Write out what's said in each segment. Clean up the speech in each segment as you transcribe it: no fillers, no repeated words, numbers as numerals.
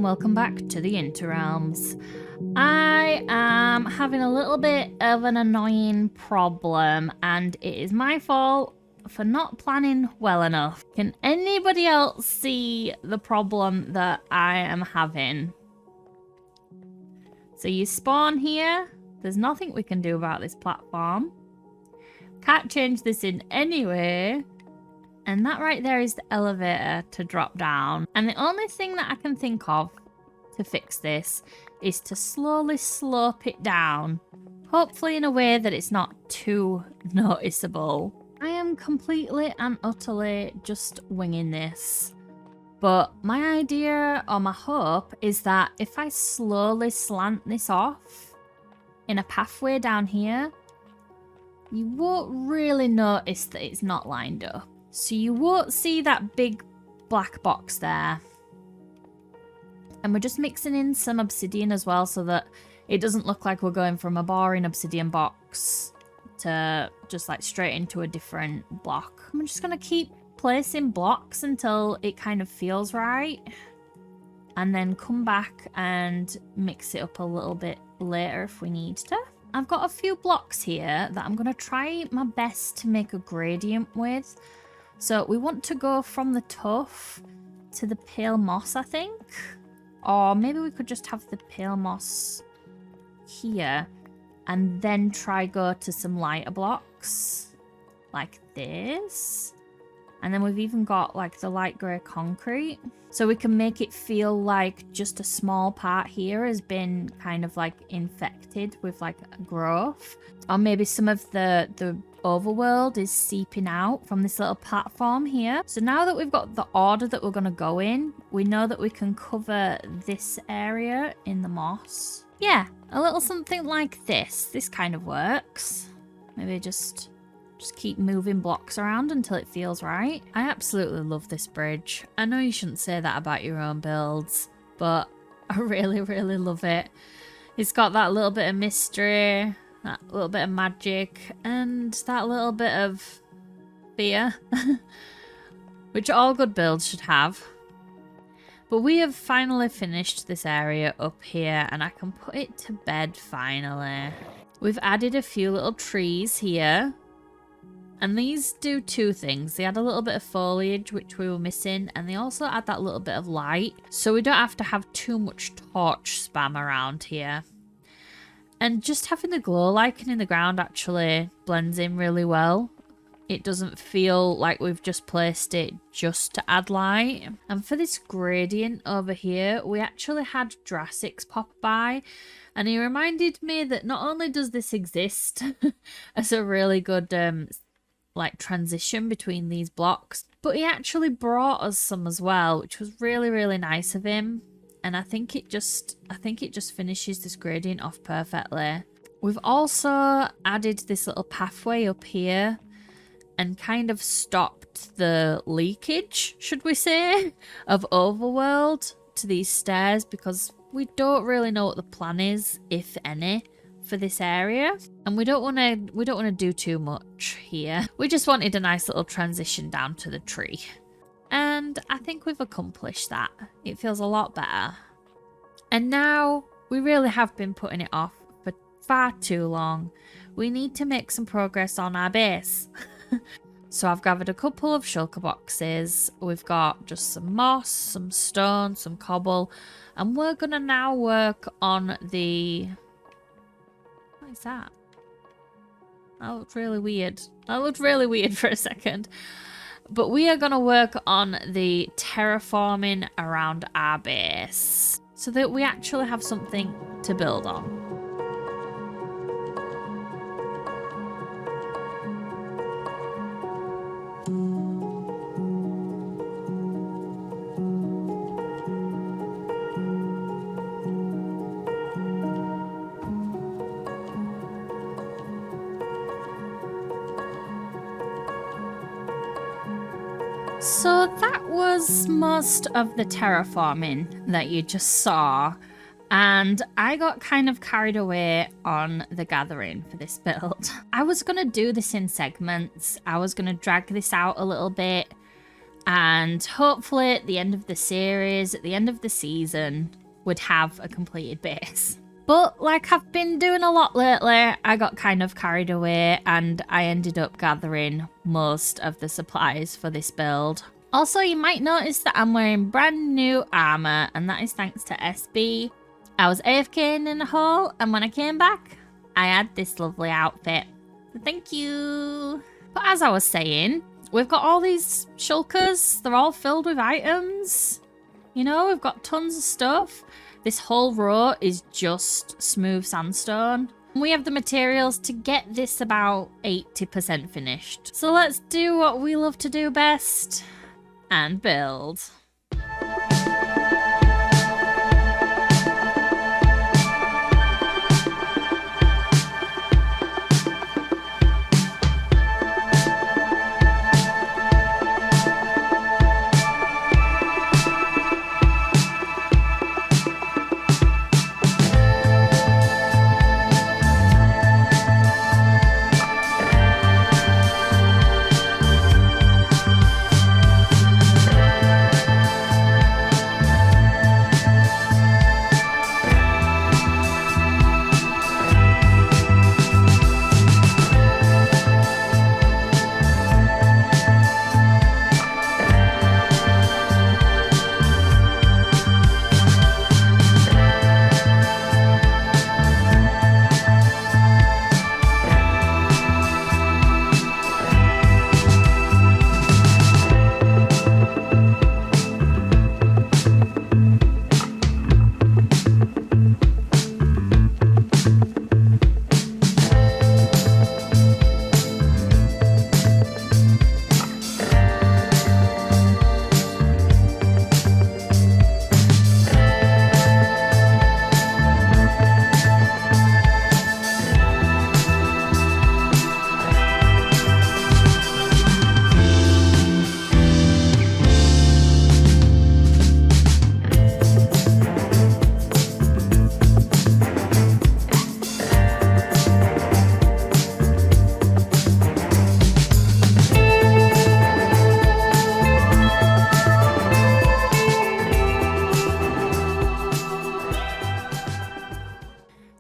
and welcome back to the Interrealms. I am having a little bit of an annoying problem, and it is my fault for not planning well enough. Can anybody else see the problem that I am having? So you spawn here. There's nothing we can do about this platform. Can't change this in any way. And that right there is the elevator to drop down. And the only thing that I can think of to fix this is to slowly slope it down. Hopefully in a way that it's not too noticeable. I am completely and utterly just winging this. But my idea or my hope is that if I slowly slant this off in a pathway down here, you won't really notice that it's not lined up. So you won't see that big black box there. And we're just mixing in some obsidian as well so that it doesn't look like we're going from a boring obsidian box to just like straight into a different block. I'm just going to keep placing blocks until it kind of feels right. And then come back and mix it up a little bit later if we need to. I've got a few blocks here that I'm going to try my best to make a gradient with. So we want to go from the tuff to the pale moss, I think. Or maybe we could just have the pale moss here and then try go to some lighter blocks like this. And then we've even got like the light grey concrete. So we can make it feel like just a small part here has been kind of like infected with like growth. Or maybe some of the overworld is seeping out from this little platform here. So now that we've got the order that we're going to go in, we know that we can cover this area in the moss. Yeah, a little something like this. This kind of works. Maybe just keep moving blocks around until it feels right. I absolutely love this bridge. I know you shouldn't say that about your own builds, but I really, really love it. It's got that little bit of mystery, that little bit of magic, and that little bit of fear, which all good builds should have. But we have finally finished this area up here, and I can put it to bed finally. We've added a few little trees here. And these do two things. They add a little bit of foliage, which we were missing, and they also add that little bit of light. So we don't have to have too much torch spam around here. And just having the glow lichen in the ground actually blends in really well. It doesn't feel like we've just placed it just to add light. And for this gradient over here, we actually had Drassix pop by. And he reminded me that not only does this exist as a really good like transition between these blocks, but he actually brought us some as well, which was really, really nice of him. And I think it just finishes this gradient off perfectly. We've also added this little pathway up here and kind of stopped the leakage, should we say, of overworld to these stairs, because we don't really know what the plan is, if any, for this area, and we don't want to do too much here. We just wanted a nice little transition down to the tree, and I think we've accomplished that. It feels a lot better. And now we really have been putting it off for far too long. We need to make some progress on our base. So I've gathered a couple of shulker boxes. We've got just some moss, some stone, some cobble, and we're gonna now work on the... What is that? That looked really weird. That looked really weird for a second. But we are going to work on the terraforming around our base so that we actually have something to build on. So that was most of the terraforming that you just saw, and I got kind of carried away on the gathering for this build. I was going to do this in segments. I was going to drag this out a little bit And hopefully at the end of the series, at the end of the season, we'd have a completed base. But like I've been doing a lot lately, I got kind of carried away and I ended up gathering most of the supplies for this build. Also, you might notice that I'm wearing brand new armor, and that is thanks to SB. I was AFKing in a hole, and when I came back, I had this lovely outfit. So thank you. But as I was saying, we've got all these shulkers. They're all filled with items. You know, we've got tons of stuff. This whole row is just smooth sandstone. We have the materials to get this about 80% finished. So let's do what we love to do best and build.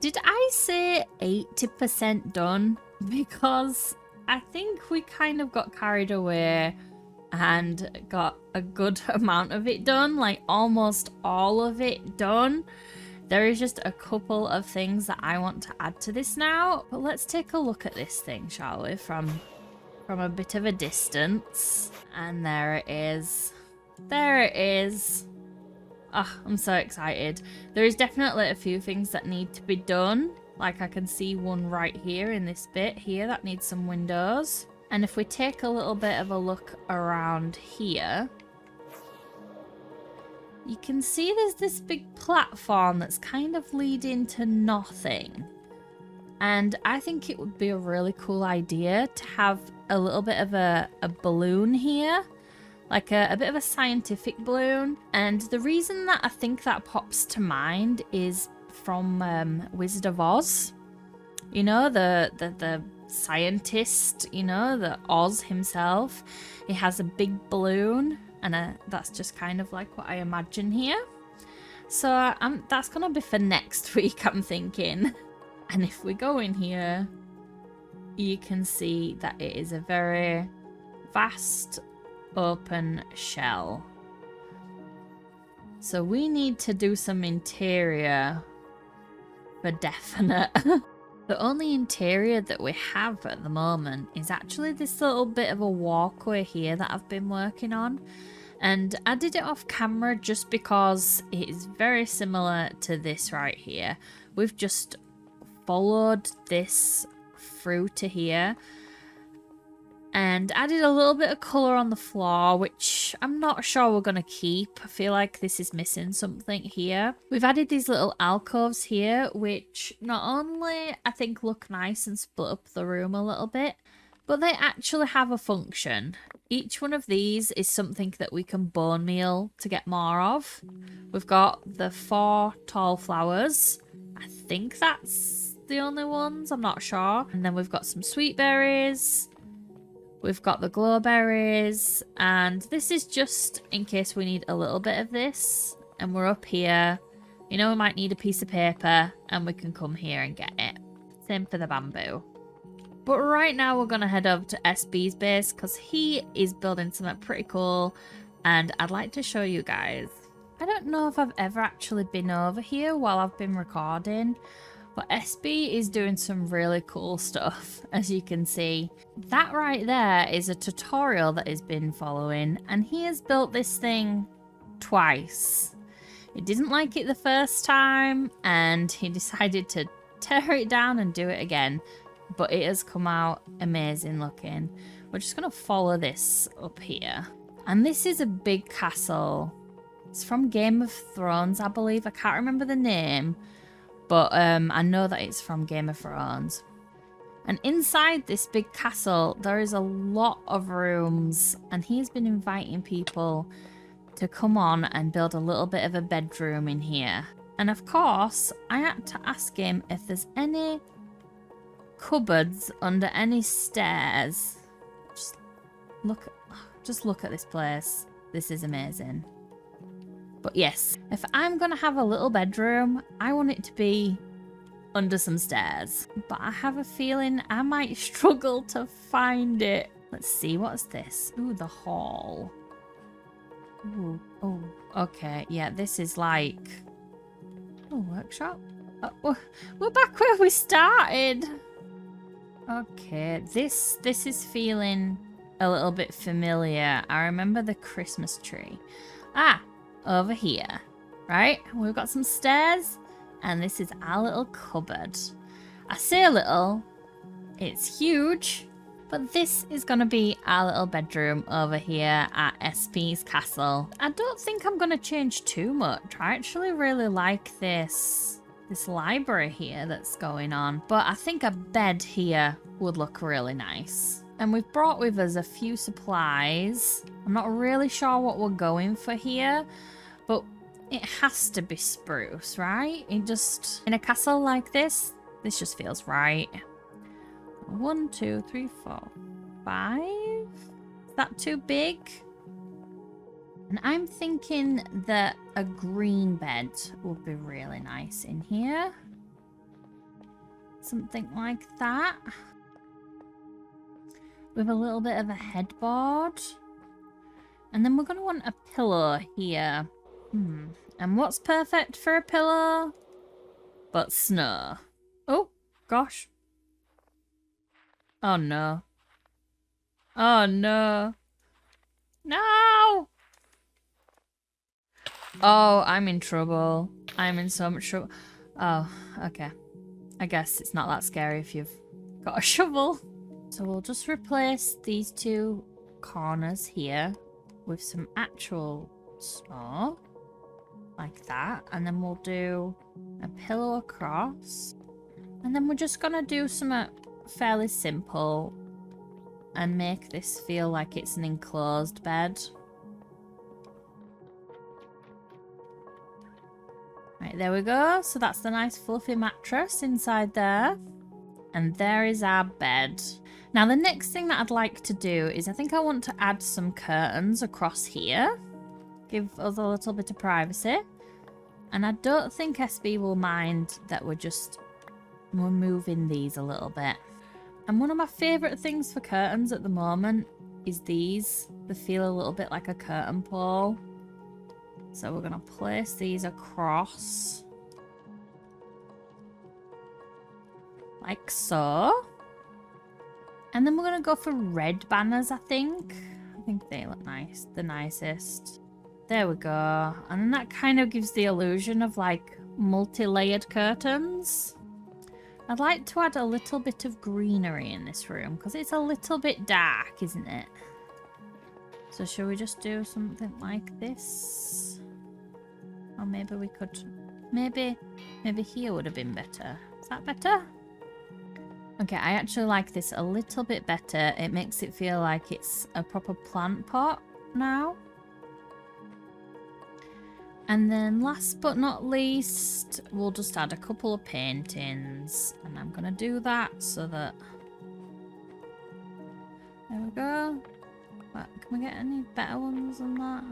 Did I say 80% done? Because I think we kind of got carried away and got a good amount of it done, like almost all of it done. There is just a couple of things that I want to add to this now, but let's take a look at this thing, shall we, from a bit of a distance. And there it is. There it is. Oh, I'm so excited. There is definitely a few things that need to be done. Like I can see one right here in this bit here that needs some windows. And if we take a little bit of a look around here, you can see there's this big platform that's kind of leading to nothing. And I think it would be a really cool idea to have a little bit of a balloon here. Like a bit of a scientific balloon. And the reason that I think that pops to mind is from Wizard of Oz. You know, the scientist, you know, the Oz himself. He has a big balloon, and that's just kind of like what I imagine here. So that's going to be for next week, I'm thinking. And if we go in here, you can see that it is a very vast open shell. So we need to do some interior for definite. The only interior that we have at the moment is actually this little bit of a walkway here that I've been working on. And I did it off camera just because it is very similar to this right here. We've just followed this through to here and added a little bit of colour on the floor, which I'm not sure we're going to keep. I feel like this is missing something here. We've added these little alcoves here, which not only I think look nice and split up the room a little bit, but they actually have a function. Each one of these is something that we can bone meal to get more of. We've got the 4 tall flowers. I think that's the only ones, I'm not sure. And then we've got some sweet berries. We've got the glowberries, and this is just in case we need a little bit of this. And we're up here. You know, we might need a piece of paper, and we can come here and get it. Same for the bamboo. But right now we're going to head over to SB's base because he is building something pretty cool, and I'd like to show you guys. I don't know if I've ever actually been over here while I've been recording, but SB is doing some really cool stuff, as you can see. That right there is a tutorial that he's been following, and he has built this thing twice. He didn't like it the first time, and he decided to tear it down and do it again. But it has come out amazing looking. We're just going to follow this up here. And this is a big castle. It's from Game of Thrones, I believe. I can't remember the name. But I know that it's from Game of Thrones. And inside this big castle, there is a lot of rooms. And he's been inviting people to come on and build a little bit of a bedroom in here. And of course, I had to ask him if there's any cupboards under any stairs. Just look at this place. This is amazing. But yes, if I'm gonna have a little bedroom, I want it to be under some stairs. But I have a feeling I might struggle to find it. Let's see, what's this? Ooh, the hall. Ooh, oh, okay. Yeah, this is like a workshop. Oh, we're back where we started. Okay, this is feeling a little bit familiar. I remember the Christmas tree. Ah, over here, right? We've got some stairs, and this is our little cupboard. I say a little, it's huge, but this is gonna be our little bedroom over here at SP's castle. I don't think I'm gonna change too much. I actually really like this library here that's going on, but I think a bed here would look really nice. And we've brought with us a few supplies. I'm not really sure what we're going for here, but it has to be spruce, right? In a castle like this just feels right. 1, 2, 3, 4, 5. Is that too big? And I'm thinking that a green bed would be really nice in here. Something like that. With a little bit of a headboard. And then we're going to want a pillow here. And what's perfect for a pillow? But snow. Oh, gosh. Oh, no. Oh, no. No! Oh, I'm in trouble. I'm in so much trouble. Oh, okay. I guess it's not that scary if you've got a shovel. So we'll just replace these two corners here with some actual snow. Like that. And then we'll do a pillow across. And then we're just going to do something fairly simple and make this feel like it's an enclosed bed. Right, there we go. So that's the nice fluffy mattress inside there. And there is our bed. Now the next thing that I'd like to do is I think I want to add some curtains across here. Give us a little bit of privacy. And I don't think SB will mind that we're moving these a little bit. And one of my favourite things for curtains at the moment is these. They feel a little bit like a curtain pole. So we're going to place these across. Like so. And then we're going to go for red banners, I think. I think they look nice. The nicest. There we go. And then that kind of gives the illusion of like multi-layered curtains. I'd like to add a little bit of greenery in this room because it's a little bit dark, isn't it? So should we just do something like this? Or maybe we could... Maybe here would have been better. Is that better? Okay, I actually like this a little bit better. It makes it feel like it's a proper plant pot now. And then last but not least, we'll just add a couple of paintings. And I'm going to do that so that There we go. What, can we get any better ones than that?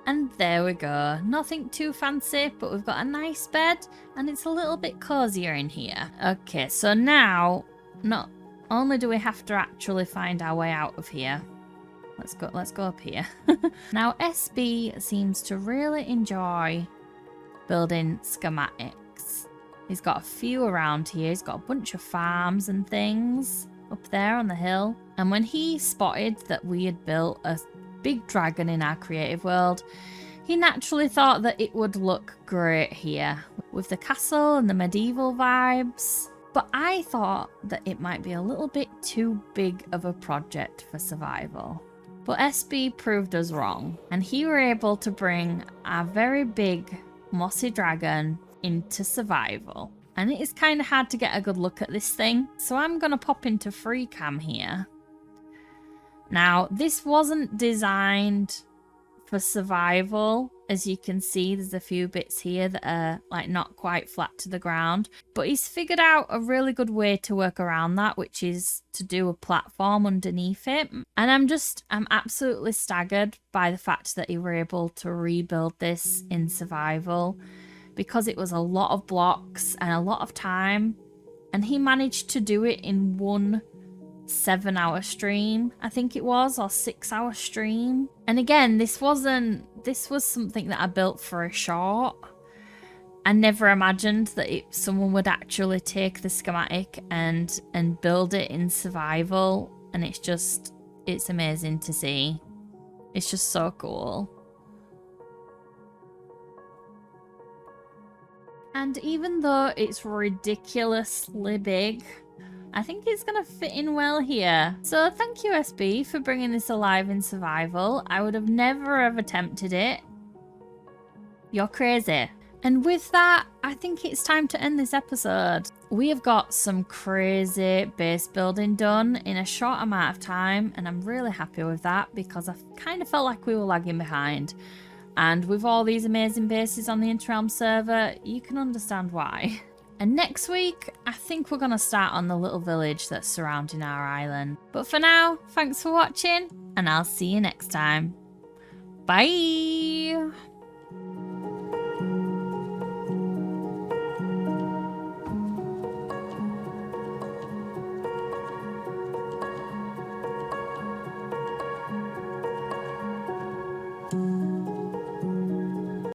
And there we go. Nothing too fancy, but we've got a nice bed and it's a little bit cozier in here. Okay, so now not only do we have to actually find our way out of here. Let's go up here. Now SB seems to really enjoy building schematics. He's got a few around here. He's got a bunch of farms and things up there on the hill. And when he spotted that we had built a big dragon in our creative world, he naturally thought that it would look great here with the castle and the medieval vibes. But I thought that it might be a little bit too big of a project for survival. But SB proved us wrong, and he were able to bring our very big mossy dragon into survival. And it is kind of hard to get a good look at this thing, so I'm going to pop into free cam here. Now, this wasn't designed for survival. As you can see, there's a few bits here that are like not quite flat to the ground, but he's figured out a really good way to work around that, which is to do a platform underneath it. And I'm absolutely staggered by the fact that he were able to rebuild this in survival, because it was a lot of blocks and a lot of time, and he managed to do it in one 7-hour stream, I think it was, or 6-hour stream. And again, this was something that I built for a short. I never imagined that someone would actually take the schematic and build it in survival, and it's amazing to see. It's just so cool. And even though it's ridiculously big, I think it's going to fit in well here. So thank you, SB, for bringing this alive in survival. I would have never have attempted it. You're crazy. And with that, I think it's time to end this episode. We have got some crazy base building done in a short amount of time, and I'm really happy with that because I kind of felt like we were lagging behind. And with all these amazing bases on the Interrealm server, you can understand why. And next week, I think we're going to start on the little village that's surrounding our island. But for now, thanks for watching, and I'll see you next time. Bye!